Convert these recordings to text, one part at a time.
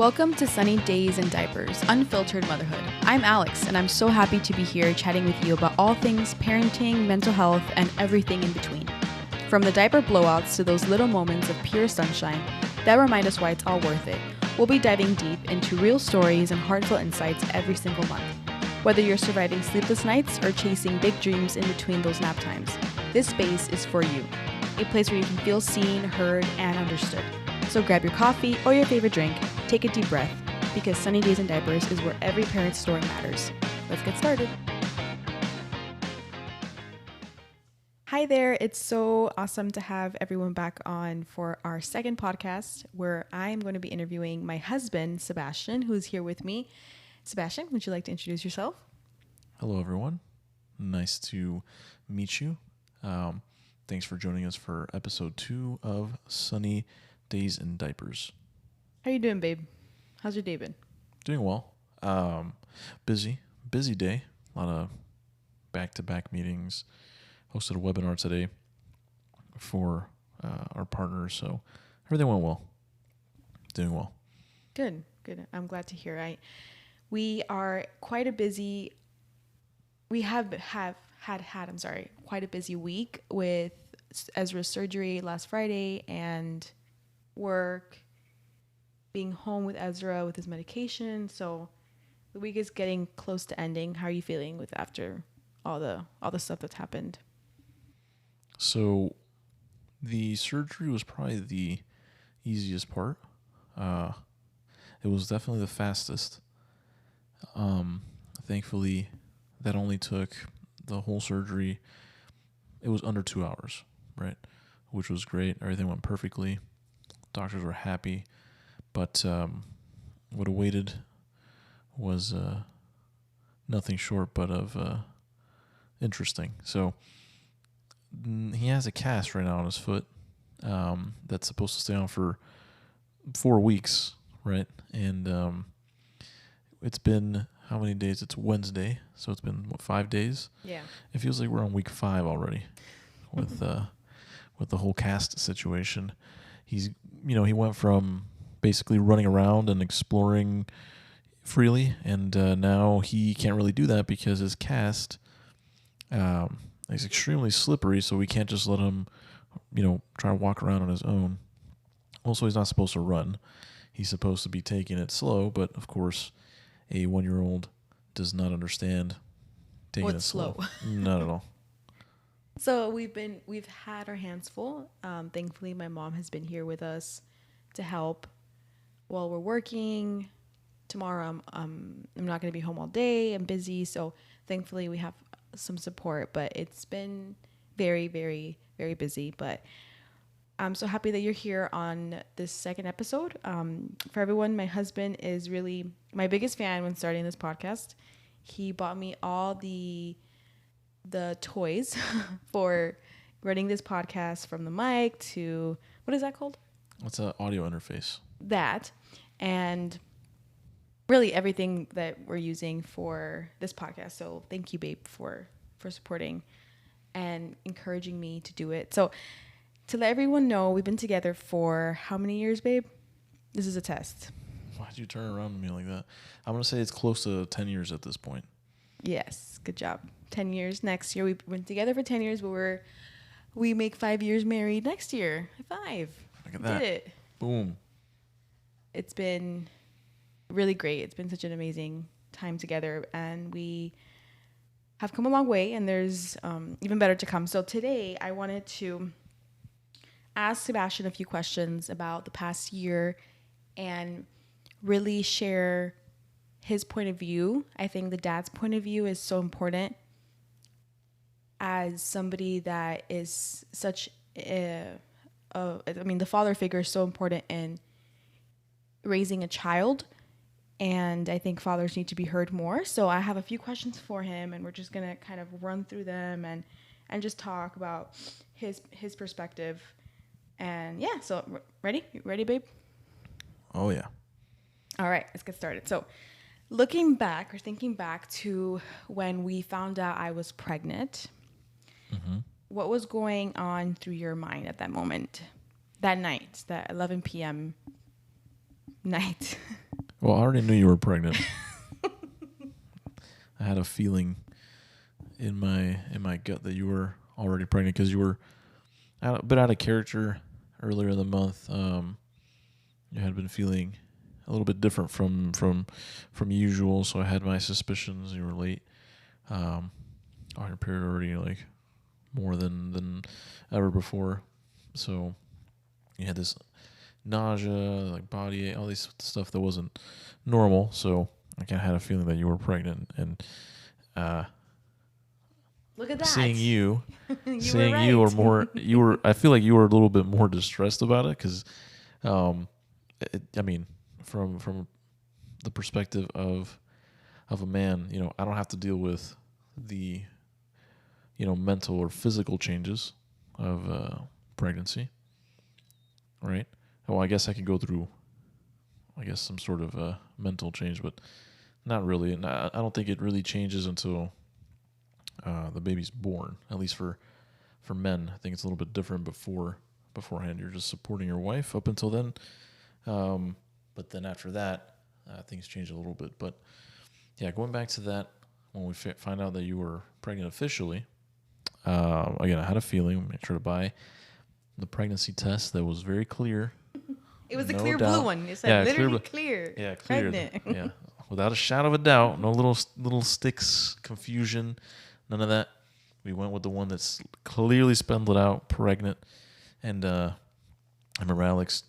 Welcome to Sunny Days and Diapers, Unfiltered Motherhood. I'm Alex, and I'm so happy to be here chatting with you about all things parenting, mental health, and everything in between. From the diaper blowouts to those little moments of pure sunshine that remind us why it's all worth it, we'll be diving deep into real stories and heartfelt insights every single month. Whether you're surviving sleepless nights or chasing big dreams in between those nap times, this space is for you. A place where you can feel seen, heard, and understood. So grab your coffee or your favorite drink, take a deep breath, because Sunny Days and Diapers is where every parent's story matters. Let's get started. Hi there. It's so awesome to have everyone back on for our second podcast, where I'm going to be interviewing my husband, Sebastian, who's here with me. Sebastian, would you like to introduce yourself? Hello, everyone. Nice to meet you. Thanks for joining us for episode 2 of Sunny Days and Diapers. How you doing, babe? How's your day been? Doing well. Busy day. A lot of back-to-back meetings. Hosted a webinar today for our partners, so everything went well. Doing well. Good. I'm glad to hear. We are quite a busy. We have had quite a busy week with Ezra's surgery last Friday and work, being home with Ezra with his medication. So the week is getting close to ending. How are you feeling after all the stuff that's happened? So the surgery was probably the easiest part. It was definitely the fastest. Thankfully, that only took the whole surgery. It was under 2 hours, right? Which was great. Everything went perfectly. Doctors were happy. But what awaited was nothing short but of interesting. So he has a cast right now on his foot that's supposed to stay on for 4 weeks, right? And it's been how many days? It's Wednesday, so it's been 5 days. Yeah. It feels like we're on week 5 already with the whole cast situation. He went from basically running around and exploring freely, and now he can't really do that because his cast is extremely slippery, so we can't just let him, try to walk around on his own. Also, he's not supposed to run. He's supposed to be taking it slow, but of course, a 1-year-old does not understand taking it slow. Not at all. So we've had our hands full. Thankfully, my mom has been here with us to help while we're working. Tomorrow, I'm not going to be home all day. I'm busy, so thankfully we have some support. But it's been very, very, very busy. But I'm so happy that you're here on this second episode. For everyone, my husband is really my biggest fan when starting this podcast. He bought me all the toys for running this podcast, from the mic to, what is that called? It's an audio interface. That, and really everything that we're using for this podcast. So thank you, babe, for supporting and encouraging me to do it. So to let everyone know, we've been together for how many years, babe? This is a test. Why'd you turn around to me like that? I'm going to say it's close to 10 years at this point. Yes, good job. 10 years next year. We've been together for 10 years, but we make 5 years married next year. High 5. Look at that. Did it. Boom. It's been really great. It's been such an amazing time together, and we have come a long way, and there's even better to come. So today I wanted to ask Sebastian a few questions about the past year and really share his point of view. I think the dad's point of view is so important as somebody that is such the father figure is so important in raising a child, and I think fathers need to be heard more. So I have a few questions for him, and we're just gonna kind of run through them and just talk about his perspective. And yeah, so ready? You ready, babe? Oh yeah. All right, let's get started. So thinking back to when we found out I was pregnant, what was going on through your mind at that moment, that night, that 11 p.m. night? Well, I already knew you were pregnant. I had a feeling in my gut that you were already pregnant because you were a bit out of character earlier in the month. You had been feeling a little bit different from usual, so I had my suspicions. You were late on your period already, like more than ever before. So you had this nausea, like body ache, all these stuff that wasn't normal. So I kind of had a feeling that you were pregnant, and Look at that. seeing you, You were right. were more. You were. I feel like you were a little bit more distressed about it because, I mean, from the perspective of a man, I don't have to deal with the, mental or physical changes of pregnancy, right? Well, I guess I could go through, some sort of mental change, but not really. And I don't think it really changes until the baby's born. At least for men, I think it's a little bit different beforehand. You're just supporting your wife up until then, but then after that, things change a little bit. But yeah, going back to that, when we find out that you were pregnant officially, again, I had a feeling. Make sure to buy the pregnancy test that was very clear. It was a No clear doubt. blue one. It said literally clear. Yeah, clear. Pregnant. Yeah, without a shadow of a doubt. No little sticks, confusion, none of that. We went with the one that's clearly spelled it out, pregnant. And I remember Alex.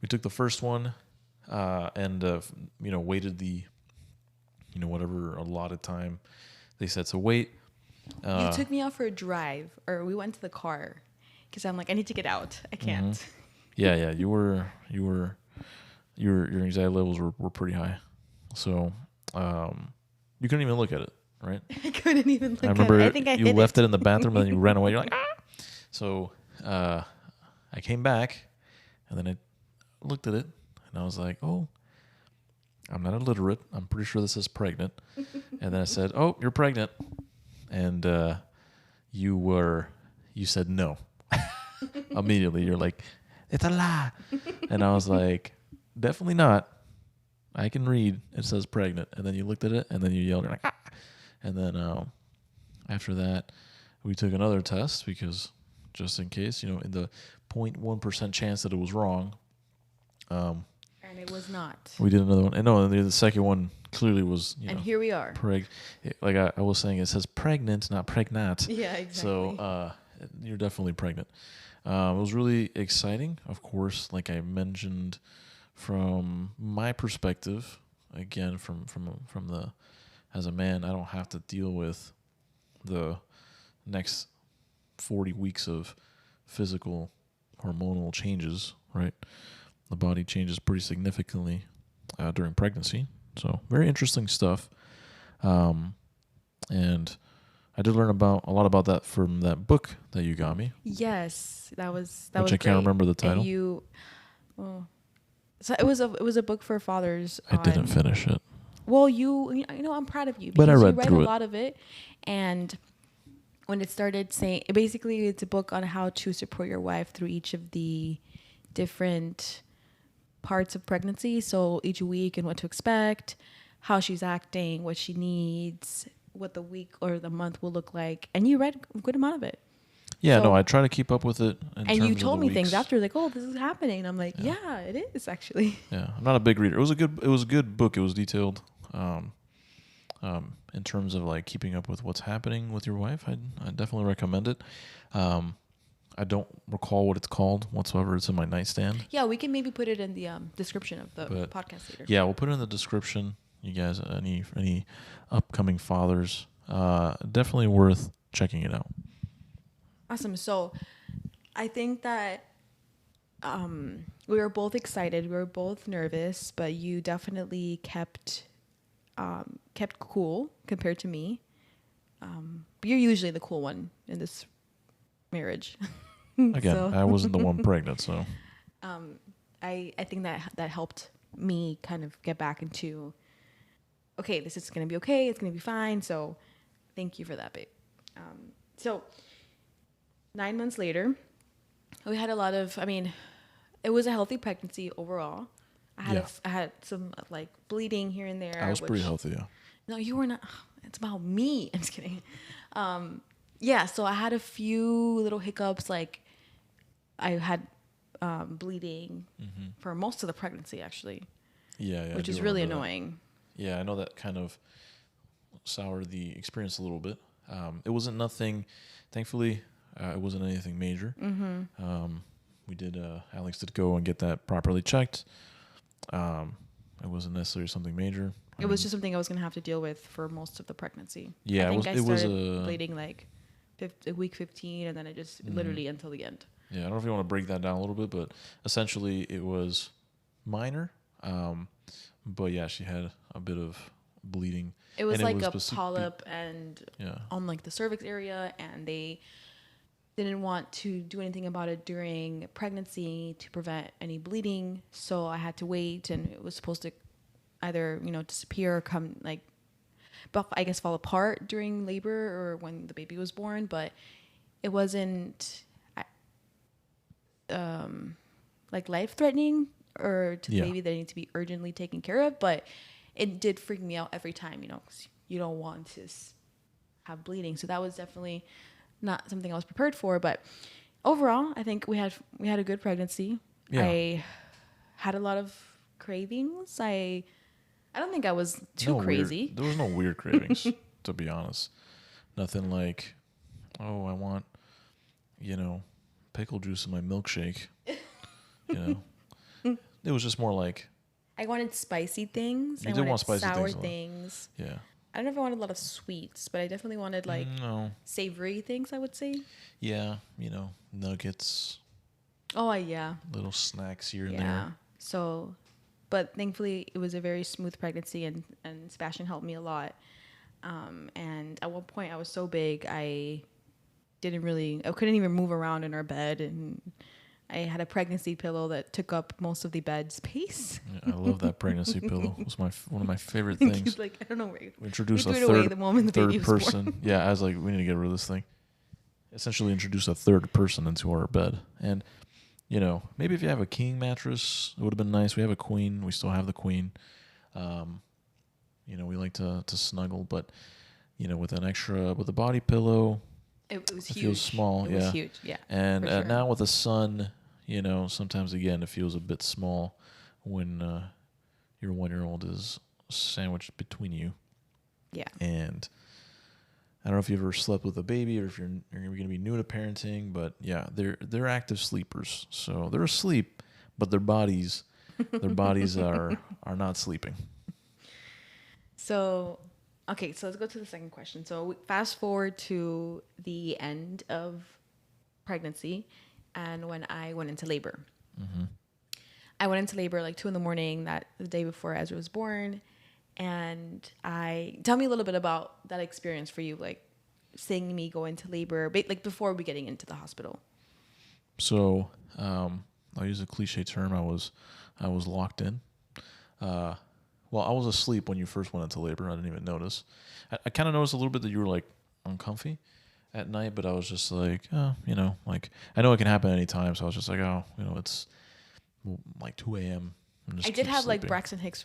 We took the first one, and waited the, whatever allotted time they said to wait. You took me out for a drive, or we went to the car, because I'm like, I need to get out. I can't. Mm-hmm. Yeah. Your anxiety levels were pretty high, so you couldn't even look at it, right? I couldn't even look I remember at it. I think you left it in the bathroom and then you ran away. You're like, ah! So I came back and then I looked at it and I was like, oh, I'm not illiterate. I'm pretty sure this says pregnant. And then I said, oh, you're pregnant. And you said no. Immediately. You're like, it's a lie. And I was like, definitely not. I can read. It says pregnant. And then you looked at it and then you yelled, you're like, ah! And then after that, we took another test because just in case, in the 0.1% chance that it was wrong. And it was not. We did another one. And no, the second one clearly was, and here we are. Like I was saying, it says pregnant, not pregnant. Yeah, exactly. So you're definitely pregnant. It was really exciting. Of course, like I mentioned, from my perspective, again, from the, as a man, I don't have to deal with the next 40 weeks of physical hormonal changes, right? The body changes pretty significantly during pregnancy. So very interesting stuff. And I did learn a lot about that from that book that you got me. Yes, that was which I can't remember the title. So it was a book for fathers. I didn't finish it. Well, I'm proud of you But I because read you read through a it. lot of it, and when it started saying, basically it's a book on how to support your wife through each of the different parts of pregnancy. So each week and what to expect, how she's acting, what she needs, what the week or the month will look like. And you read a good amount of it. Yeah, no, I try to keep up with it. And you told me things after, like, "Oh, this is happening." And I'm like, "Yeah, it is actually." Yeah, I'm not a big reader. It was a good book. It was detailed. In terms of like keeping up with what's happening with your wife, I definitely recommend it. I don't recall what it's called whatsoever. It's in my nightstand. Yeah, we can maybe put it in the description of the podcast later. Yeah, we'll put it in the description. You guys, any upcoming fathers, definitely worth checking it out. Awesome. So I think that we were both excited. We were both nervous, but you definitely kept cool compared to me. But you're usually the cool one in this marriage. Again, I wasn't the one pregnant, so. I think that helped me kind of get back into, okay, this is going to be okay. It's going to be fine. So thank you for that, babe. So 9 months later, we had a lot of, it was a healthy pregnancy overall. Yeah. I had some like bleeding here and there. I was pretty which healthy, yeah. No, you were not. It's about me. I'm just kidding. Yeah, so I had a few little hiccups. Like I had bleeding for most of the pregnancy, actually, Yeah, I which do is really remember that. annoying. Yeah, I know that kind of soured the experience a little bit. It wasn't nothing, thankfully, it wasn't anything major. We did, Alex did go and get that properly checked. It wasn't necessarily something major. It was just something I was gonna have to deal with for most of the pregnancy. Yeah, I think I it was started bleeding like week 15, and then it just literally until the end. yeah, I don't know if you want to break that down a little bit, but essentially it was minor. But yeah, she had a bit of bleeding. It was and like it a was polyp and yeah. on like the cervix area, and they didn't want to do anything about it during pregnancy to prevent any bleeding. So I had to wait, and it was supposed to either, disappear or come like, but I guess fall apart during labor or when the baby was born. But it wasn't like life threatening or to the Yeah. baby that needed to be urgently taken care of. But it did freak me out every time, 'cause you don't want to have bleeding. So that was definitely not something I was prepared for. But overall, I think we had a good pregnancy. Yeah. I had a lot of cravings. I don't think I was too crazy. There was no weird cravings, to be honest. Nothing like, oh, I want, pickle juice in my milkshake. It was just more like, I wanted spicy things. You I did wanted want spicy sour things a lot. things. yeah. I don't know if I wanted a lot of sweets, but I definitely wanted like No. savory things, I would say. Yeah, nuggets, Oh, yeah. little snacks here and Yeah. there. So, but thankfully it was a very smooth pregnancy, and Sebastian helped me a lot. And at one point I was so big, I couldn't even move around in our bed, and I had a pregnancy pillow that took up most of the bed space. Yeah, I love that pregnancy pillow. It was one of my favorite things. He's like, I don't know where We introduced we a threw it away third, the moment the third baby was person. born. Yeah, I was like, we need to get rid of this thing. Essentially introduce a third person into our bed. And, maybe if you have a king mattress, it would have been nice. We have a queen. We still have the queen. We like to snuggle, but, with a body pillow, It was huge. it feels small. It yeah. was huge, yeah. And for sure. now with a son, sometimes again it feels a bit small when your 1-year-old is sandwiched between you. Yeah. And I don't know if you ever slept with a baby or if you're going to be new to parenting, but yeah, they're active sleepers. So they're asleep, but their bodies are not sleeping. So, okay, so let's go to the second question. So fast forward to the end of pregnancy, and when I went into labor. Mm-hmm. I went into labor like 2 a.m. the day before Ezra was born. And tell me a little bit about that experience for you, like seeing me go into labor, like before we getting into the hospital. So I'll use a cliche term. I was locked in. Well, I was asleep when you first went into labor. I didn't even notice. I kind of noticed a little bit that you were like uncomfy at night, but I was just like, like I know it can happen anytime. So I was just like, it's like 2 a.m. I did have like Braxton Hicks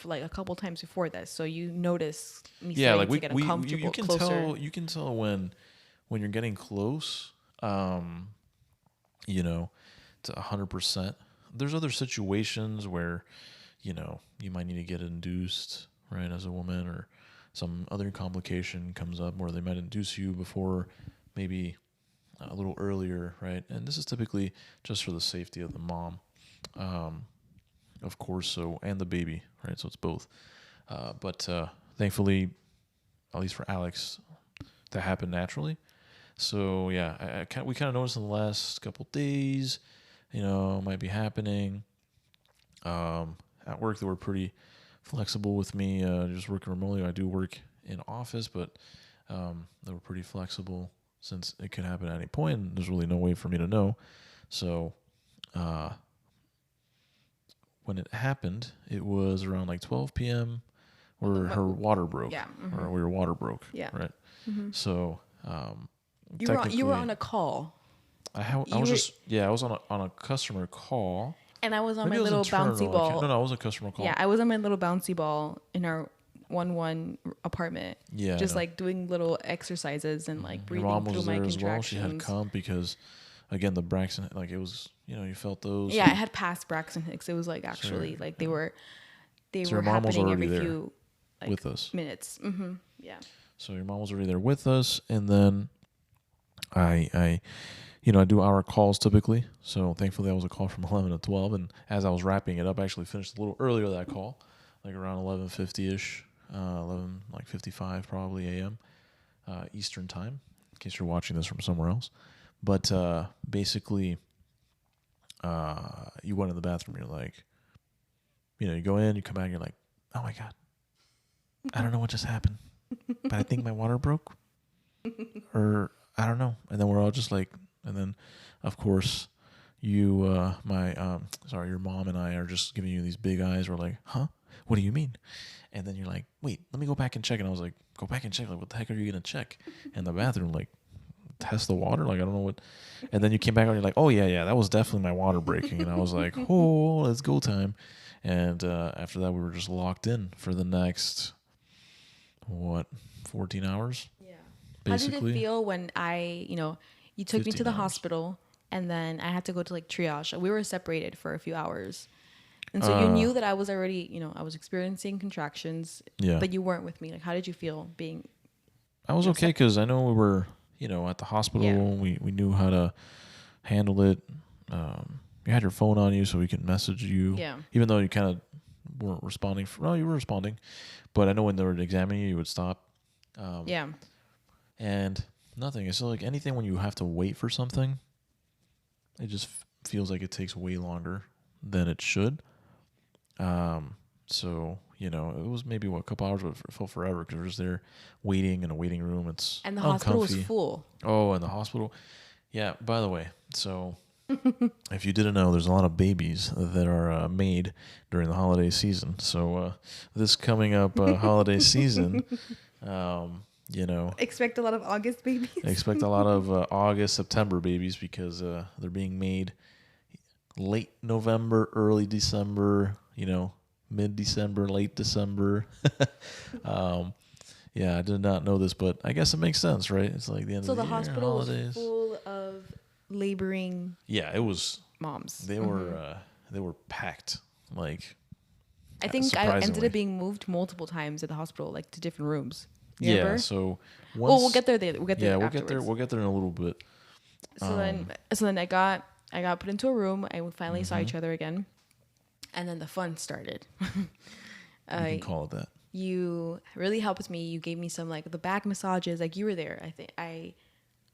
like a couple times before that, so you notice me like to get uncomfortable, you can closer. You can tell when you're getting close, to 100%. There's other situations where, you might need to get induced, right, as a woman, or some other complication comes up where they might induce you before, maybe a little earlier, right? And this is typically just for the safety of the mom, of course, and the baby, right? So it's both. But thankfully, at least for Alex, that happened naturally. So yeah, we kind of noticed in the last couple days, might be happening. At work, they were pretty flexible with me, just working remotely. I do work in office, but they were pretty flexible since it could happen at any point, and there's really no way for me to know. So when it happened, it was around like 12 p.m. where her water broke. Yeah. Mm-hmm. Or where your water broke. Yeah. Right. Mm-hmm. So you were on a call. I was on a customer call. And I was on Maybe my it was little internal. bouncy ball. No, it was a customer call. Yeah, I was on my little bouncy ball in our 1-1 apartment. Yeah, just like doing little exercises and like breathing through my contractions. Well. She had come because, again, the Braxton, like it was, you felt those. Yeah, I had passed Braxton Hicks. It was like actually like they were happening every few like, with us minutes. Yeah. So your mom was already there with us, and then I do hour calls typically. So thankfully that was a call from 11 to 12, and as I was wrapping it up, I actually finished a little earlier that call, like around 11:50ish, 11:55 probably a.m. Eastern time, in case you're watching this from somewhere else. But basically, you went in the bathroom. You're like, you go in, you come back, you're like, oh my god, I don't know what just happened, but I think my water broke, or I don't know. And then we're all just like, and then, of course, your mom and I are just giving you these big eyes. We're like, huh? What do you mean? And then you're like, wait, let me go back and check. And I was like, go back and check. Like, what the heck are you going to check? And the bathroom, like, test the water? Like, I don't know what. And then you came back and you're like, oh, yeah, that was definitely my water breaking. And I was like, oh, it's go time. And after that, we were just locked in for the next, 14 hours? Yeah. Basically. How did it feel when you took me to the hospital and then I had to go to like triage? We were separated for a few hours. And so you knew that I was already, I was experiencing contractions, but you weren't with me. Like, how did you feel being? I was okay because I know we were, at the hospital. Yeah. We knew how to handle it. You had your phone on you so we could message you. Yeah. Even though you kind of weren't responding. No, you were responding. But I know when they were examining you, you would stop. Yeah. And nothing. It's like anything when you have to wait for something, it just feels like it takes way longer than it should. So, it was maybe a couple hours, but it felt forever because we're just there waiting in a waiting room. It's and the hospital was full. Oh, and the hospital. Yeah. By the way, so if you didn't know, there's a lot of babies that are made during the holiday season. So this coming up holiday season, expect a lot of August babies. Expect a lot of August, September babies because they're being made late November, early December, mid-December, late December. Yeah, I did not know this, but I guess it makes sense, right? It's like the end of the year, hospital holidays. Was full of laboring. Yeah, it was. Moms. They were packed. Like, I think I ended up being moved multiple times at the hospital, like to different rooms. Yeah. So we'll get there. We'll get there. Yeah, we'll get there in a little bit. So then I got put into a room. I finally saw each other again, and then the fun started. You can call it that. You really helped me. You gave me some like the back massages. Like you were there. I think I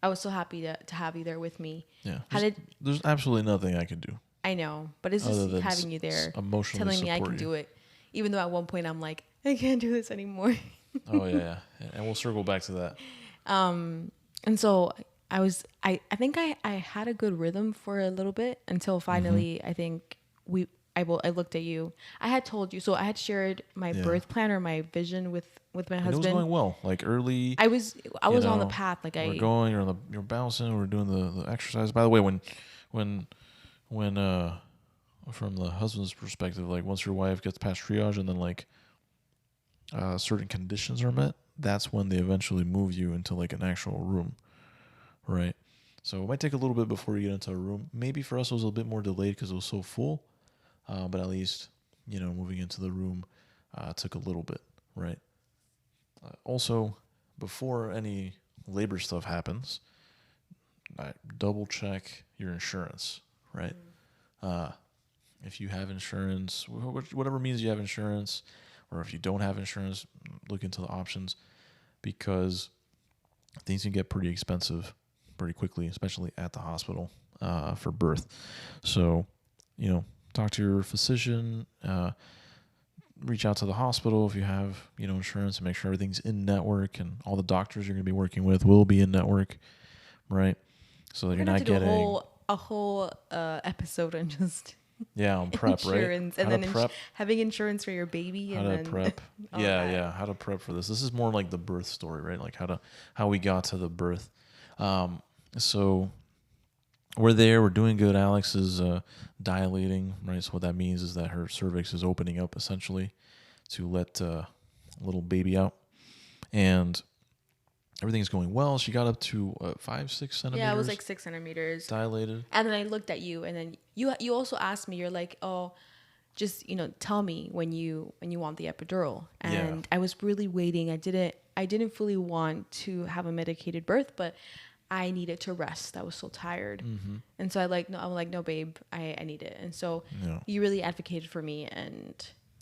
was so happy to have you there with me. Yeah. There's absolutely nothing I can do. I know, but it's just having you there, telling me I can do it. Even though at one point I'm like, I can't do this anymore. Oh yeah, and we'll circle back to that. And so I think I had a good rhythm for a little bit until finally I think I looked at you. I had told you, so I had shared my birth plan or my vision with my husband. It was going well, like early. I was on the path, like you're bouncing, we're doing the exercise. By the way, when from the husband's perspective, like once your wife gets past triage and then like certain conditions are met, that's when they eventually move you into like an actual room, right? So it might take a little bit before you get into a room. Maybe for us it was a bit more delayed because it was so full, but at least moving into the room took a little bit, right? Also, before any labor stuff happens, double check your insurance, right? If you have insurance, whatever means you have insurance, or if you don't have insurance, look into the options because things can get pretty expensive pretty quickly, especially at the hospital for birth. So, talk to your physician, reach out to the hospital if you have, insurance, and make sure everything's in network and all the doctors you're going to be working with will be in network, right? So that you're not getting a whole episode on just on prep, insurance, right? And then having insurance for your baby. How to prep. How to prep for this. This is more like the birth story, right? Like how we got to the birth. So we're there. We're doing good. Alex is dilating, right? So what that means is that her cervix is opening up essentially to let little baby out, and everything's going well. She got up to 5-6 centimeters. Yeah, it was like 6 centimeters dilated. And then I looked at you, and then you also asked me. You're like, oh, just tell me when you want the epidural. And I was really waiting. I didn't fully want to have a medicated birth, but I needed to rest. I was so tired. And so I'm like, no, babe, I need it. And so you really advocated for me. And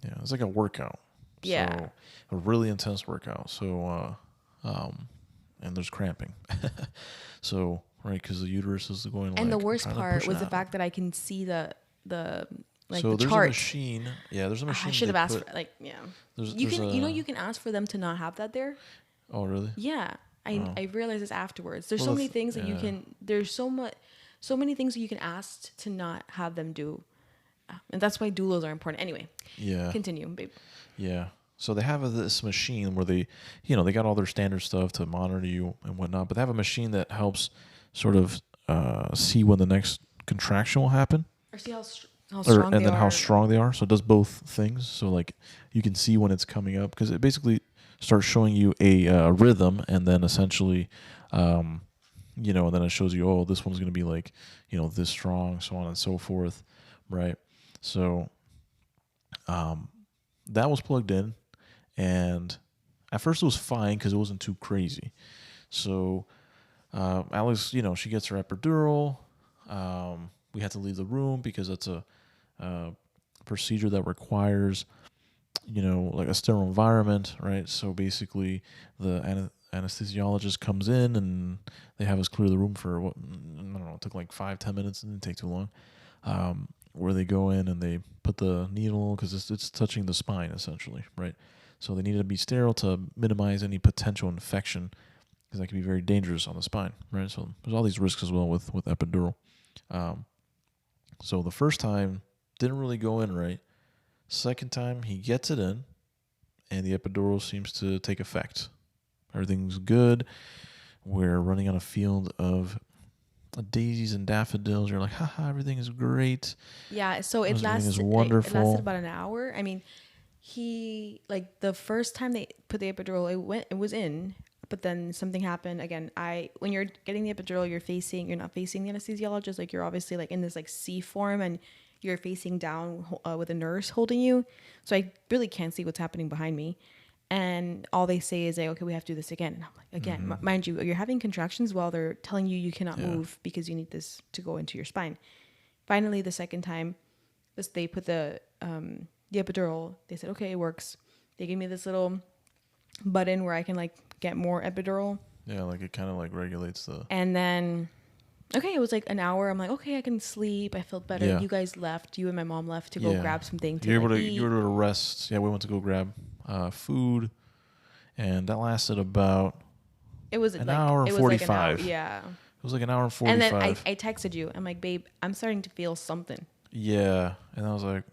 yeah, it's like a workout. Yeah. So a really intense workout. So and there's cramping. So right, because the uterus is going like, and the worst part was the fact that I can see the like so the there's chart. A machine. Yeah, there's a machine. I should have asked for you there's can ask for them to not have that there. Oh really? Yeah. I realized this afterwards. There's so many things that you can. There's so many things that you can ask to not have them do, and that's why doulas are important. Anyway. Yeah. Continue, babe. Yeah. So they have this machine where they got all their standard stuff to monitor you and whatnot, but they have a machine that helps sort of see when the next contraction will happen, or see how strong and then how strong they are. So it does both things. So like you can see when it's coming up because it basically starts showing you a rhythm, and then essentially, and then it shows you, oh, this one's going to be like, this strong, so on and so forth, right? So, that was plugged in, and at first it was fine because it wasn't too crazy. So, Alex, she gets her epidural. We had to leave the room because it's a procedure that requires like a sterile environment, right? So basically, the anesthesiologist comes in and they have us clear the room for what, I don't know, it took like 5-10 minutes. It didn't take too long. Where they go in and they put the needle because it's touching the spine essentially, right? So they needed to be sterile to minimize any potential infection because that can be very dangerous on the spine, right? So there's all these risks as well with epidural. So the first time didn't really go in right. Second time, he gets it in, and the epidural seems to take effect. Everything's good. We're running on a field of daisies and daffodils. You're like, haha, everything is great. Yeah, so it lasted about an hour. I mean, the first time they put the epidural, it was in, but then something happened. Again, when you're getting the epidural, you're not facing the anesthesiologist. Like, you're obviously like in this like C form, and you're facing down with a nurse holding you. So I really can't see what's happening behind me. And all they say is like, okay, we have to do this again. And I'm like, again, mind you, you're having contractions while they're telling you cannot move because you need this to go into your spine. Finally, the second time, they put the epidural. They said, okay, it works. They gave me this little button where I can like get more epidural. Yeah, like it kind of like regulates the. And then, okay, it was like an hour. I'm like, okay, I can sleep. I felt better. Yeah. You guys left. You and my mom left to go grab something to eat. You were able to rest. Yeah, we went to go grab food, and that lasted about. It was an hour and 45. Yeah. It was like an hour and 45. And then I texted you. I'm like, babe, I'm starting to feel something. Yeah, and I was like,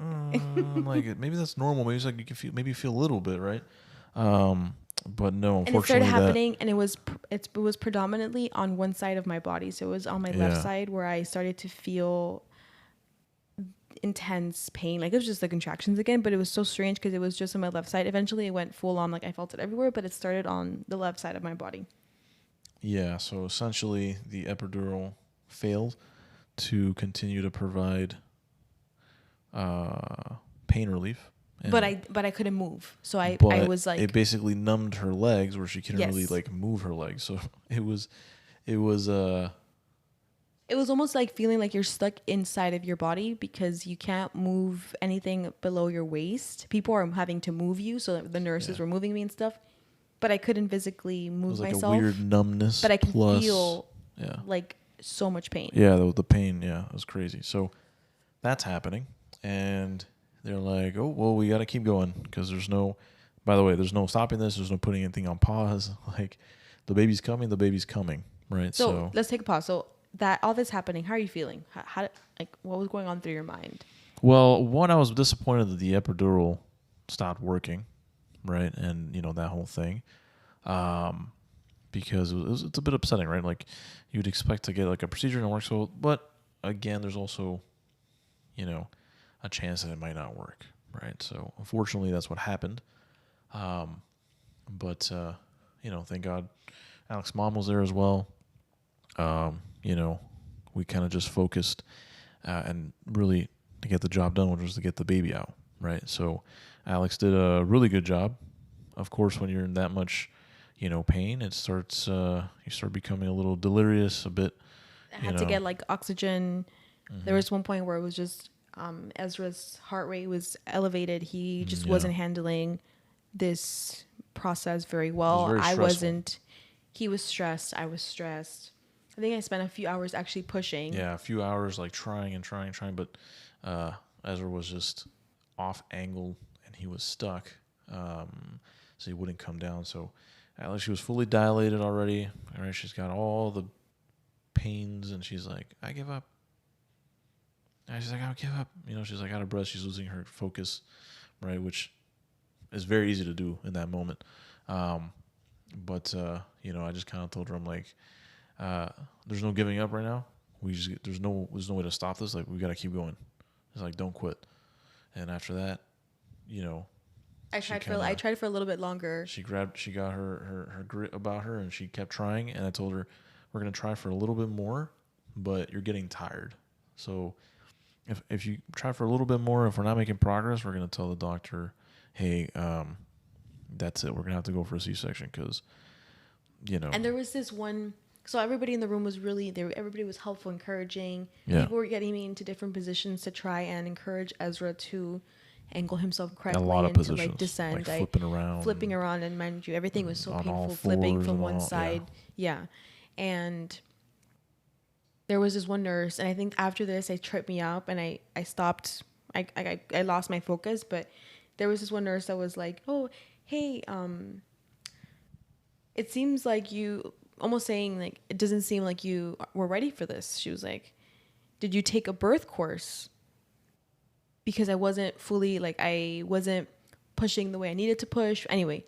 like maybe that's normal. Maybe it's like you feel a little bit, right? But no, unfortunately, and it started happening, and it was predominantly on one side of my body. So it was on my left side where I started to feel intense pain. Like, it was just the contractions again, but it was so strange because it was just on my left side. Eventually, it went full on. Like, I felt it everywhere, but it started on the left side of my body. Yeah. So essentially, the epidural failed to continue to provide pain relief. But I couldn't move. So I was like, it basically numbed her legs where she couldn't really like move her legs. So it was almost like feeling like you're stuck inside of your body because you can't move anything below your waist. People are having to move you, so the nurses were moving me and stuff. But I couldn't physically move myself. It was like a weird numbness. But I can feel like so much pain. Yeah, the pain, it was crazy. So that's happening, and they're like, oh, well, we got to keep going because there's no stopping this. There's no putting anything on pause. Like, the baby's coming, right? So let's take a pause. So that all this happening, how are you feeling? How what was going on through your mind? Well, one, I was disappointed that the epidural stopped working, right? And, that whole thing, because it's a bit upsetting, right? Like, you'd expect to get like a procedure and it works well, but again, there's also, you know, a chance that it might not work, right? So unfortunately, that's what happened. But thank God, Alex's mom was there as well. You know, we kind of just focused and really to get the job done, which was to get the baby out, right? So Alex did a really good job. Of course, when you're in that much, pain, it starts you start becoming a little delirious, a bit. I had to get like oxygen. Mm-hmm. There was one point where it was just Ezra's heart rate was elevated. He just Yeah. wasn't handling this process very It was well. very I stressful. wasn't. He was stressed. I was stressed. I think I spent a few hours actually pushing. Yeah, a few hours like trying, but Ezra was just off angle and he was stuck, so he wouldn't come down. So Alex, she was fully dilated already. All right, she's got all the pains, and she's like, "I give up." And she's like, "I give up." She's like out of breath. She's losing her focus, right? Which is very easy to do in that moment. But I just kind of told her, I'm like, there's no giving up right now. There's no way to stop this. Like, we got to keep going. It's like, don't quit. And after that, I tried for a little bit longer. She got her grit about her, and she kept trying. And I told her, we're going to try for a little bit more, but you're getting tired. So if you try for a little bit more, if we're not making progress, we're going to tell the doctor, hey, that's it. We're going to have to go for a C-section because, And there was this one. So everybody in the room was really there. Everybody was helpful, encouraging. Yeah. People were getting me into different positions to try and encourage Ezra to angle himself correctly a lot of and positions, to like descend, like flipping around, and mind you, everything was so on all painful. Flipping from one fours, side, yeah. And there was this one nurse, and I think after this, they tripped me up, and I stopped. I lost my focus, but there was this one nurse that was like, "Oh, hey, it seems like you." Almost saying like, it doesn't seem like you were ready for this. She was like, did you take a birth course? Because I wasn't fully, like, I wasn't pushing the way I needed to push. Anyway,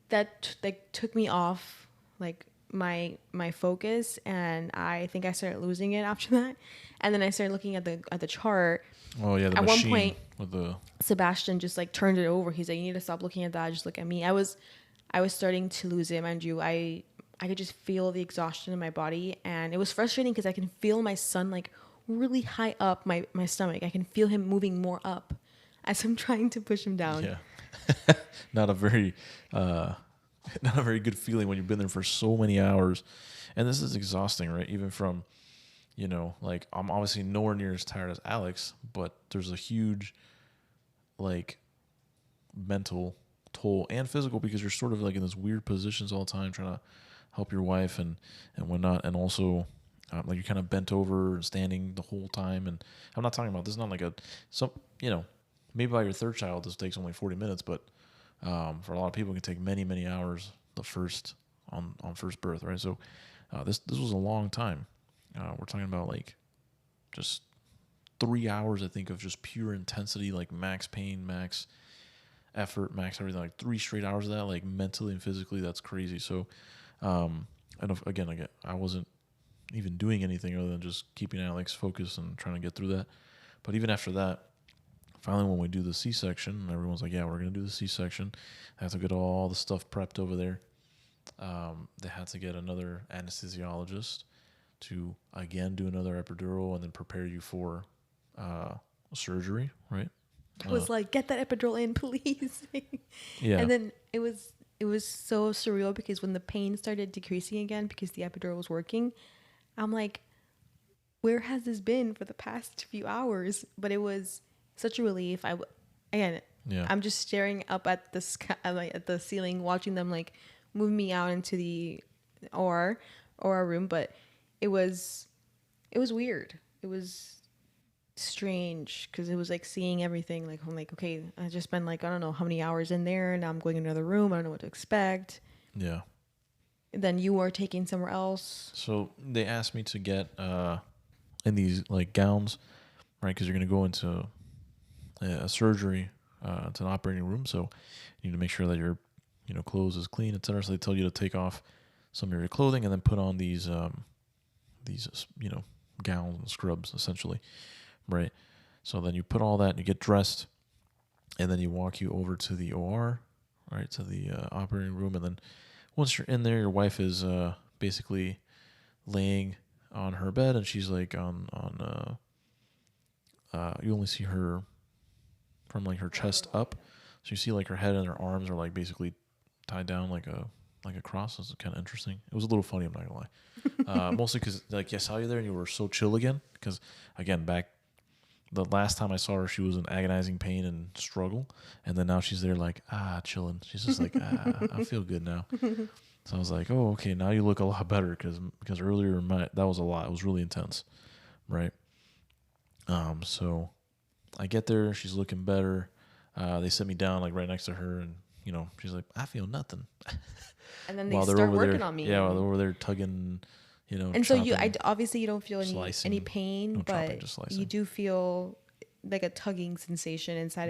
that took me off like my focus, and I think I started losing it after that. And then I started looking at the chart. Oh yeah, at one point with the Sebastian just like turned it over. He's like, you need to stop looking at that. Just look at me. I was starting to lose it, mind you. I could just feel the exhaustion in my body, and it was frustrating because I can feel my son like really high up my stomach. I can feel him moving more up as I'm trying to push him down. Yeah. not a very good feeling when you've been there for so many hours. And this is exhausting, right? Even from, like, I'm obviously nowhere near as tired as Alex, but there's a huge like mental toll and physical, because you're sort of like in this weird positions all the time trying to help your wife and whatnot, and also like you're kind of bent over and standing the whole time. And I'm not talking about this is not like maybe by your third child this takes only 40 minutes, but for a lot of people it can take many hours the first on first birth, right? So this was a long time. We're talking about like just 3 hours, I think, of just pure intensity, like max pain, max effort, max everything, like 3 straight hours of that, like mentally and physically. That's crazy. So and again, I wasn't even doing anything other than just keeping Alex focused and trying to get through that. But even after that, finally when we do the C-section, and everyone's like, yeah, we're going to do the C-section. I have to get all the stuff prepped over there. They had to get another anesthesiologist to, again, do another epidural and then prepare you for surgery, right? I was like, get that epidural in, please. Yeah. And then it was so surreal because when the pain started decreasing again because the epidural was working, I'm like, where has this been for the past few hours? But it was such a relief. I'm just staring up at the sky, like at the ceiling, watching them like move me out into the OR room. But it was weird. It was strange because it was like seeing everything. Like, I'm like, okay, I just spent like, I don't know how many hours in there. Now I'm going in another room. I don't know what to expect. Yeah. And then you were taken somewhere else. So they asked me to get in these like gowns, right? Because you're going to go into a surgery, to an operating room. So you need to make sure that your clothes is clean, etc. So they tell you to take off some of your clothing and then put on these gowns and scrubs, essentially, right? So then you put all that and you get dressed, and then you walk you over to the OR, right, to the operating room. And then once you're in there, your wife is basically laying on her bed, and she's like you only see her from like her chest up. So you see like her head and her arms are like basically tied down like a cross. It's kind of interesting. It was a little funny, I'm not gonna lie. Mostly because like I saw you there and you were so chill again. Because again, back the last time I saw her, she was in agonizing pain and struggle, and then now she's there like chilling. She's just like I feel good now. So I was like, oh okay, now you look a lot better because earlier that was a lot. It was really intense, right? So I get there, she's looking better. They sit me down like right next to her, and she's like, I feel nothing. And then they start working there, on me. Yeah, while they're over there tugging, and so obviously you don't feel any pain, no but chopping, just slicing. You do feel like a tugging sensation inside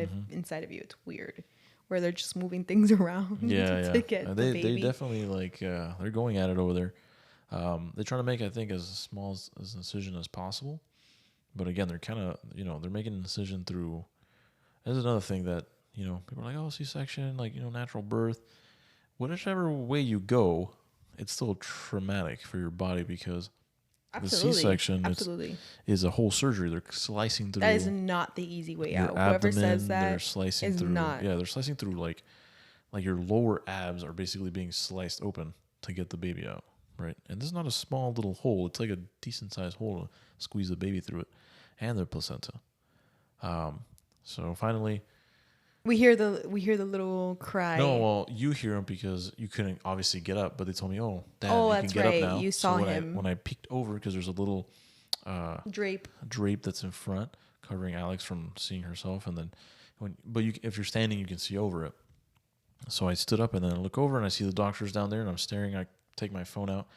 of you. It's weird, where they're just moving things around. Yeah, to get the baby. They definitely like they're going at it over there. They're trying to make, I think, as small as an incision as possible, but again, they're kind of they're making an incision through. There's another thing that people are like, oh, C-section, like natural birth. Whichever way you go, it's still traumatic for your body because Absolutely. the C-section is a whole surgery. They're slicing through. That is not the easy way your out. Abdomen, Whoever says that they're slicing through. Not. Yeah, they're slicing through like your lower abs are basically being sliced open to get the baby out, right? And this is not a small little hole. It's like a decent sized hole to squeeze the baby through it, and their placenta. So finally. We hear the little cry. No, well, you hear him because you couldn't obviously get up, but they told me, "Oh, Dad, you that's can get right. up now." You saw him when I peeked over because there's a little drape that's in front covering Alex from seeing herself, and then if you're standing, you can see over it. So I stood up and then I look over and I see the doctors down there, and I'm staring. I take my phone out,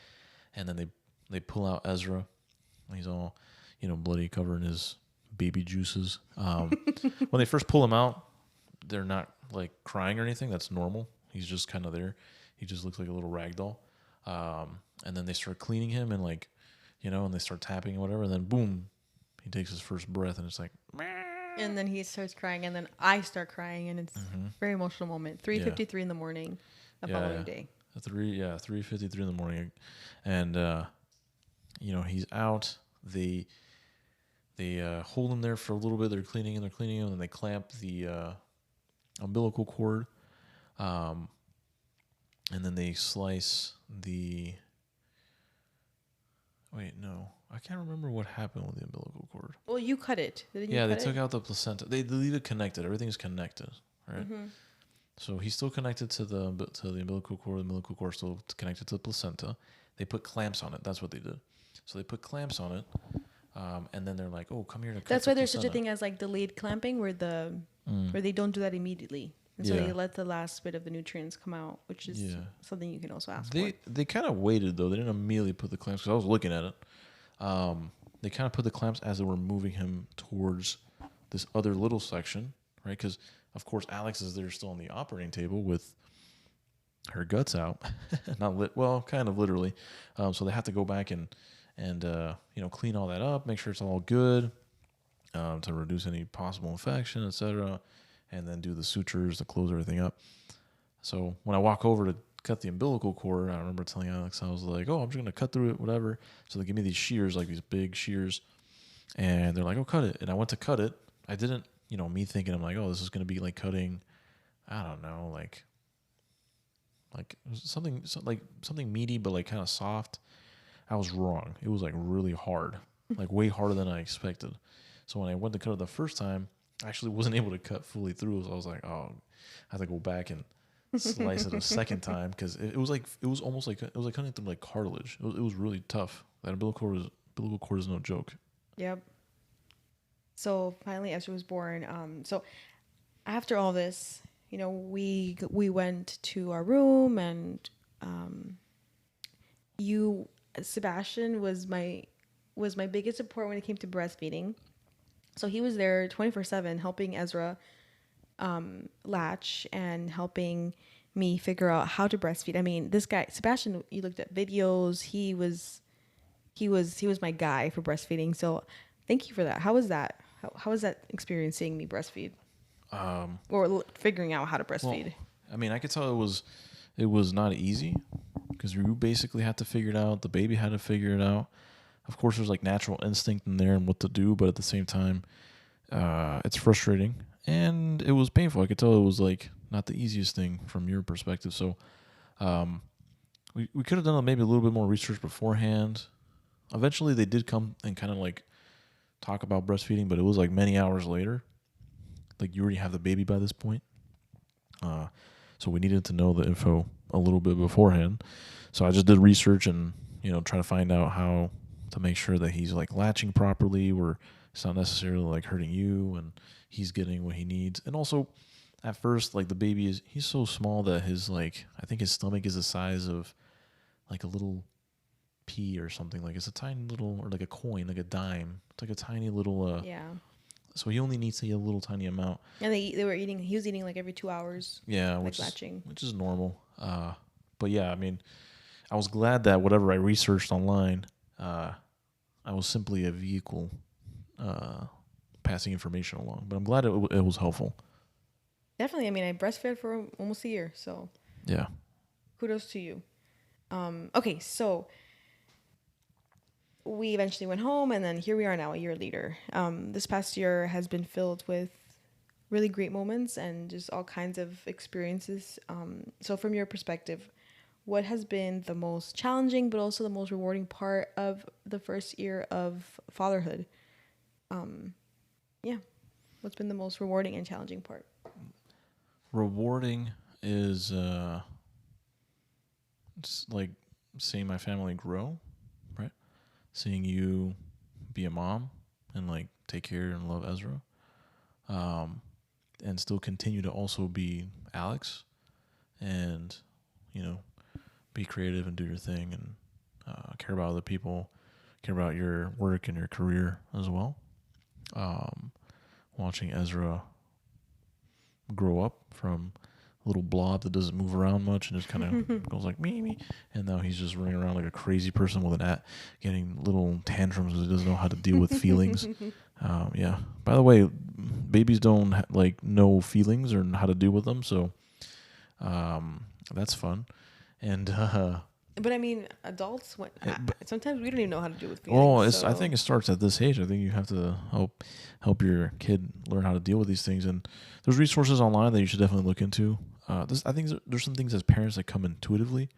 and then they pull out Ezra. He's all bloody, covered in his baby juices. When they first pull him out, they're not like crying or anything. That's normal. He's just kind of there. He just looks like a little rag doll. And then they start cleaning him and and they start tapping and whatever. And then boom, he takes his first breath and it's like, and then he starts crying and then I start crying and it's a very emotional moment. 3:53 in the morning, the following day. 3:53 in the morning. And, he's out. They hold him there for a little bit. They're cleaning him and then they clamp the, umbilical cord, and then they slice the. Wait, no, I can't remember what happened with the umbilical cord. Well, you cut it. Didn't you yeah, cut they took out the placenta. They leave it connected. Everything's connected, right? Mm-hmm. So he's still connected to the umbilical cord. The umbilical cord is still connected to the placenta. They put clamps on it. That's what they did. So they put clamps on it, and then they're like, "Oh, come here to cut." That's why there's such a thing as like delayed clamping, where they don't do that immediately, and so they let the last bit of the nutrients come out, which is something you can also ask for. They kind of waited though. They didn't immediately put the clamps because I was looking at it. They kind of put the clamps as they were moving him towards this other little section, right? Because of course Alex is there still on the operating table with her guts out, kind of literally. So they have to go back and clean all that up, make sure it's all good, to reduce any possible infection, etc., and then do the sutures to close everything up. So when I walk over to cut the umbilical cord, I remember telling Alex, I was like, "Oh, I'm just gonna cut through it, whatever." So they give me these shears, like these big shears, and they're like, "Oh, cut it." And I went to cut it. I didn't, me thinking I'm like, "Oh, this is gonna be like cutting, I don't know, like something meaty, but like kind of soft." I was wrong. It was like really hard, like way harder than I expected. So when I went to cut it the first time, I actually wasn't able to cut fully through. So I was like, "Oh, I have to go back and slice it a second time," because it was almost like cutting through like cartilage. It was really tough. That umbilical cord is no joke. Yep. So finally, Esther was born. So after all this, we went to our room, and Sebastian was my biggest support when it came to breastfeeding. So he was there 24/7 helping Ezra latch and helping me figure out how to breastfeed. I mean, this guy, Sebastian, you looked at videos. He was he was my guy for breastfeeding. So thank you for that. How was that? How was that experience seeing me breastfeed or figuring out how to Well, breastfeed? I mean, I could tell it was not easy because you basically had to figure it out. The baby had to figure it out. Of course, there's like natural instinct in there and what to do, but at the same time, it's frustrating and it was painful. I could tell it was like not the easiest thing from your perspective. So, um, we could have done maybe a little bit more research beforehand. Eventually, they did come and kind of like talk about breastfeeding, but it was like many hours later. Like you already have the baby by this point. Uh, so we needed to know the info a little bit beforehand. So I just did research and try to find out how to make sure that he's like latching properly, where it's not necessarily like hurting you, and he's getting what he needs. And also, at first, like the baby he's so small that his like I think his stomach is the size of like a little pea or something. Like it's a tiny little, or like a coin, like a dime. It's like a tiny little. Yeah. So he only needs to eat a little tiny amount. And they were eating. He was eating like every 2 hours. Yeah, like latching. which is normal. But yeah, I mean, I was glad that whatever I researched online, I was simply a vehicle, passing information along. But I'm glad it was helpful. Definitely. I mean, I breastfed for almost a year, so Yeah. kudos to you. Okay, so we eventually went home, and then here we are now, a year later. This past year has been filled with really great moments and just all kinds of experiences. So from your perspective, what has been the most challenging but also the most rewarding part of the first year of fatherhood? Yeah. What's been the most rewarding and challenging part? Rewarding is it's like seeing my family grow, right? Seeing you be a mom and like take care and love Ezra. And still continue to also be Alex and, be creative and do your thing and care about other people, care about your work and your career as well. Watching Ezra grow up from a little blob that doesn't move around much and just kind of goes like me, and now he's just running around like a crazy person with getting little tantrums because he doesn't know how to deal with feelings. Yeah. By the way, babies don't like know feelings or how to deal with them, so that's fun. And But I mean, adults, sometimes we don't even know how to deal with well, feelings. I think it starts at this age. I think you have to help your kid learn how to deal with these things. And there's resources online that you should definitely look into. I think there's some things as parents that come intuitively,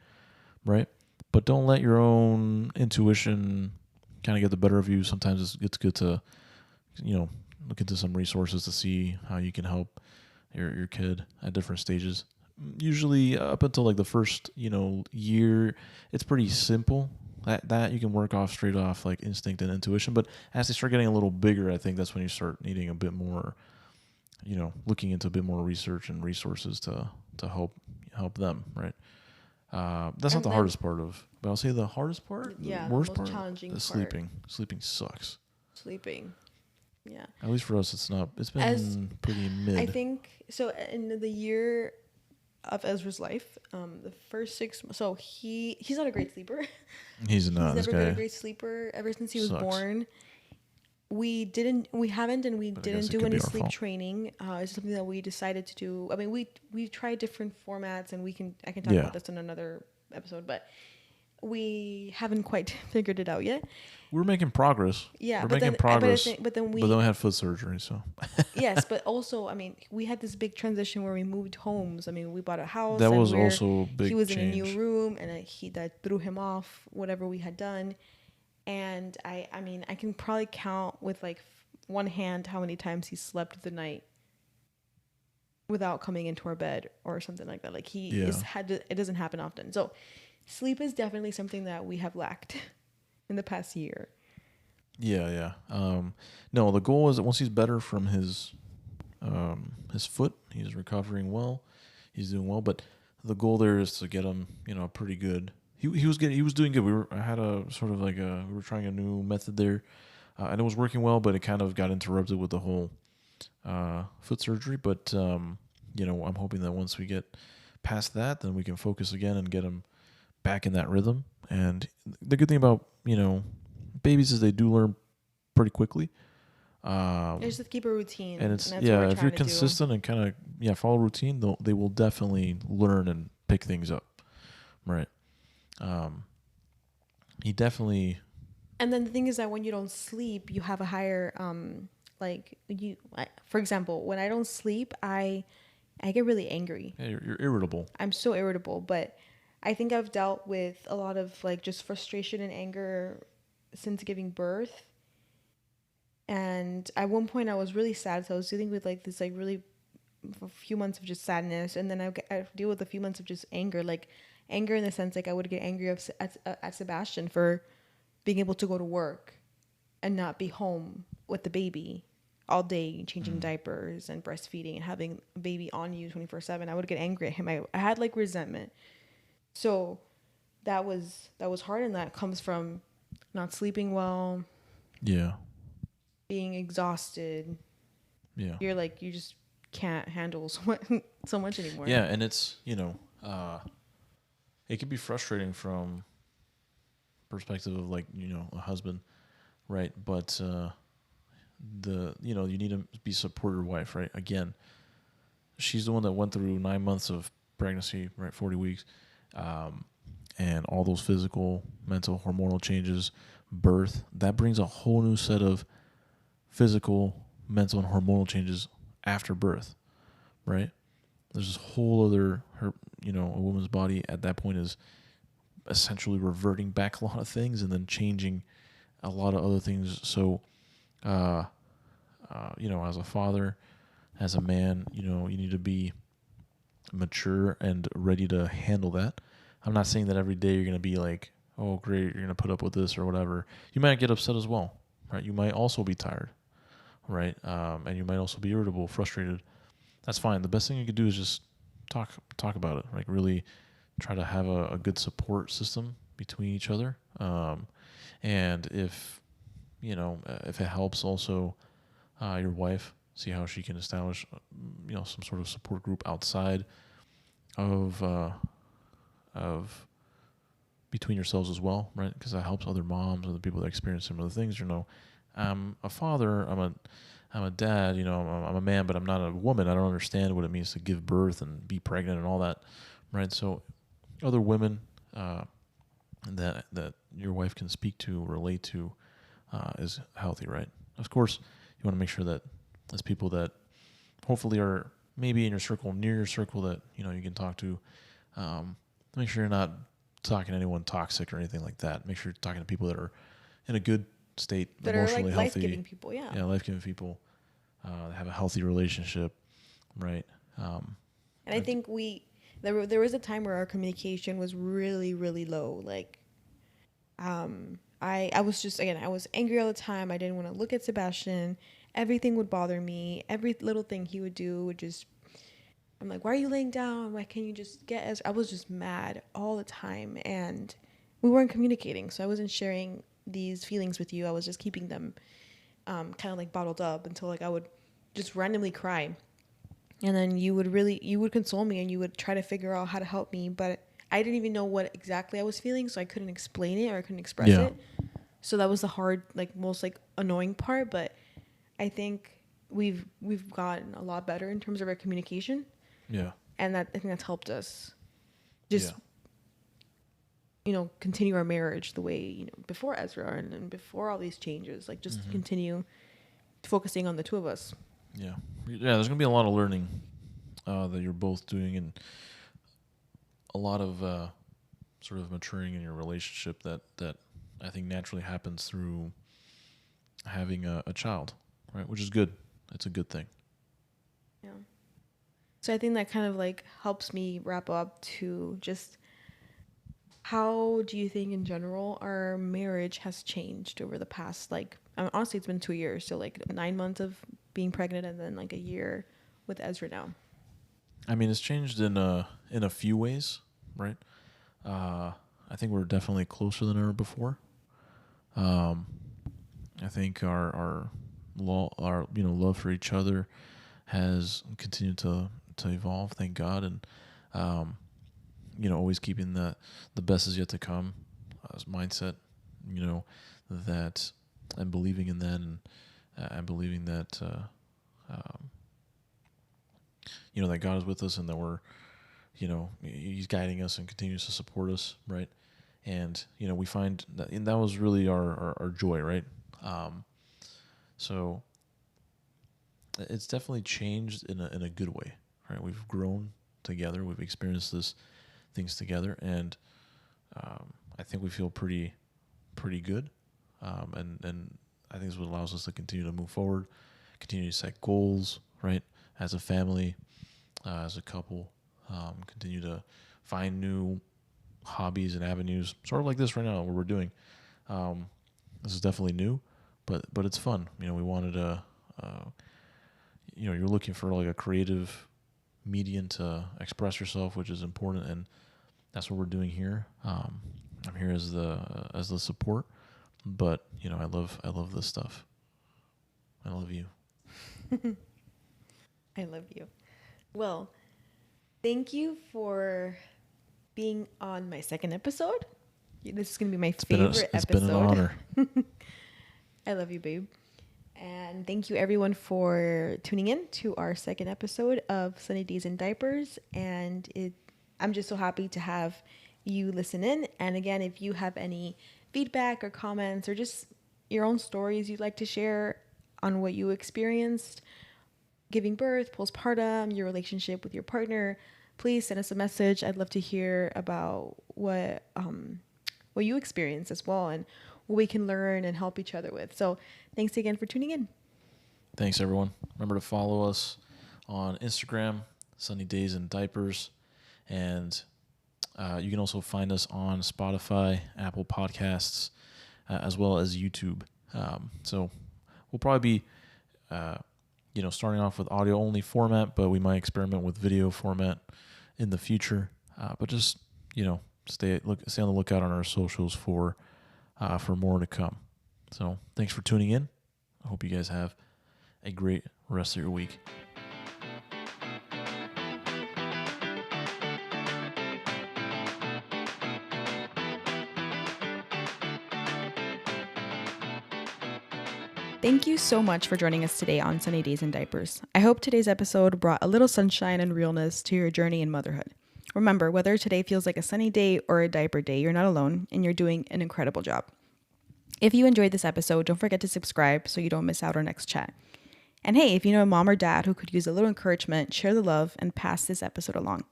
right? But don't let your own intuition kind of get the better of you. Sometimes it's good to, look into some resources to see how you can help your kid at different stages. Usually up until like the first, year, it's pretty simple. That you can work off straight off like instinct and intuition. But as they start getting a little bigger, I think that's when you start needing a bit more, looking into a bit more research and resources to help them, right? That's not the hardest part but I'll say the hardest part, the worst part, challenging is part. sleeping. Sleeping sucks. Sleeping. Yeah. At least for us, it's been pretty mid. I think so. In the year of Ezra's life, the first 6 months, so he's not a great sleeper. He's not. He's never been a great sleeper ever since he was born. We didn't do any sleep training. It's something that we decided to do. I mean, we tried different formats, and I can talk about this in another episode, but we haven't quite figured it out yet. We're making progress. Yeah, we're making progress. But then we had foot surgery, so. Yes, but also, I mean, we had this big transition where we moved homes. I mean, we bought a house. That was also a big He was change. in a new room, and that threw him off whatever we had done. And I mean, I can probably count with like one hand how many times he slept the night without coming into our bed or something like that. Like it doesn't happen often. So sleep is definitely something that we have lacked in the past year. Yeah. No, the goal is that once he's better from his foot, he's recovering well, he's doing well. But the goal there is to get him, pretty good. He was doing good. We were trying a new method there, and it was working well. But it kind of got interrupted with the whole foot surgery. But I'm hoping that once we get past that, then we can focus again and get him back in that rhythm. And the good thing about babies is they do learn pretty quickly. Just to keep a routine, And it's that's what we're if you're trying to do. consistent and kind of follow routine, they will definitely learn and pick things up, right? He definitely. And then the thing is that when you don't sleep, you have a higher for example, when I don't sleep, I get really angry. Yeah, you're irritable. I'm so irritable, but I think I've dealt with a lot of like just frustration and anger since giving birth. And at one point I was really sad, so I was dealing with like this like really a few months of just sadness, and then I deal with a few months of just anger, like anger in the sense like I would get angry at Sebastian for being able to go to work and not be home with the baby all day, changing diapers and breastfeeding and having a baby on you 24/7. I would get angry at him. I had like resentment. So that was hard, and that comes from not sleeping well, Yeah. being exhausted. Yeah. You're like you just can't handle so much anymore. Yeah, and it's it can be frustrating from perspective of like a husband, right? But you need to be support your wife, right? Again, she's the one that went through 9 months of pregnancy, right? 40 weeks, and all those physical, mental, hormonal changes, birth. That brings a whole new set of physical, mental, and hormonal changes after birth, right? There's this whole other, a woman's body at that point is essentially reverting back a lot of things and then changing a lot of other things. So, as a father, as a man, you need to be mature and ready to handle that. I'm not saying that every day you're going to be like, oh, great, you're going to put up with this or whatever. You might get upset as well, right? You might also be tired, right? And you might also be irritable, frustrated. That's fine. The best thing you could do is just talk about it. Like really try to have a good support system between each other. And if it helps, also your wife, see how she can establish some sort of support group outside of between yourselves as well, right? Because that helps other moms, other people that experience similar things. I'm a father. I'm a dad, I'm a man, but I'm not a woman. I don't understand what it means to give birth and be pregnant and all that, right? So other women that your wife can speak to, relate to, is healthy, right? Of course, you want to make sure that there's people that hopefully are maybe in your circle, near your circle, that you can talk to. Make sure you're not talking to anyone toxic or anything like that. Make sure you're talking to people that are in a good state, that emotionally are like healthy, life-giving people. Yeah, life-giving people. Have a healthy relationship, right? And I think there was a time where our communication was really, really low. Like, I was just, again, I was angry all the time. I didn't want to look at Sebastian. Everything would bother me. Every little thing he would do would just, I'm like, why are you laying down? Why can't you just get as, I was just mad all the time, and we weren't communicating. So I wasn't sharing these feelings with you. I was just keeping them kind of like bottled up until like I would just randomly cry, and then you would console me and you would try to figure out how to help me, but I didn't even know what exactly I was feeling, so I couldn't explain it or I couldn't express it. So that was the hard, like most like annoying part. But I think we've gotten a lot better in terms of our communication. Yeah. And I think that's helped us just continue our marriage the way before Ezra and before all these changes, like just continue focusing on the two of us. Yeah. There's gonna be a lot of learning that you're both doing, and a lot of sort of maturing in your relationship that I think naturally happens through having a child, right? Which is good. It's a good thing. Yeah. So I think that kind of like helps me wrap up to just how do you think in general our marriage has changed over the past, like, honestly, it's been 2 years. So like 9 months of being pregnant and then like a year with Ezra now. I mean, it's changed in a few ways, right? I think we're definitely closer than ever before. I think our love for each other has continued to evolve, thank God, and always keeping the best is yet to come as mindset. that, and believing in that, and believing that, that God is with us, and that we're, He's guiding us and continues to support us, right? And, we find that, and that was really our joy, right? So it's definitely changed in a good way, right? We've grown together. We've experienced things together, and I think we feel pretty good. And I think it's what allows us to continue to move forward, continue to set goals, right? As a family, as a couple, continue to find new hobbies and avenues, sort of like this right now, what we're doing. This is definitely new, but it's fun. We wanted to, you're looking for like a creative medium to express yourself, which is important, and that's what we're doing here. I'm here as the support, but I love this stuff. I love you. I love you. Well, thank you for being on my second episode. This is going to be my favorite episode. It's been an honor. I love you, babe. And thank you everyone for tuning in to our second episode of Sunny Days in Diapers. And I'm just so happy to have you listen in. And again, if you have any feedback or comments or just your own stories you'd like to share on what you experienced giving birth, postpartum, your relationship with your partner, please send us a message. I'd love to hear about what you experienced as well, and what we can learn and help each other with. So thanks again for tuning in. Thanks, everyone. Remember to follow us on Instagram, Sunny Days in Diapers, and you can also find us on Spotify, Apple Podcasts, as well as YouTube. So we'll probably be, starting off with audio-only format, but we might experiment with video format in the future. But just, stay on the lookout on our socials for more to come. So thanks for tuning in. I hope you guys have a great rest of your week. Thank you so much for joining us today on Sunny Days in Diapers. I hope today's episode brought a little sunshine and realness to your journey in motherhood. Remember, whether today feels like a sunny day or a diaper day, you're not alone, and you're doing an incredible job. If you enjoyed this episode, don't forget to subscribe so you don't miss out our next chat. And hey, if you know a mom or dad who could use a little encouragement, share the love and pass this episode along.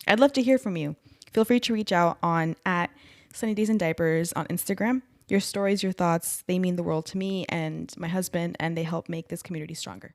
I'd love to hear from you. Feel free to reach out on @SunnyDaysInDiapers on Instagram. Your stories, your thoughts, they mean the world to me and my husband, and they help make this community stronger.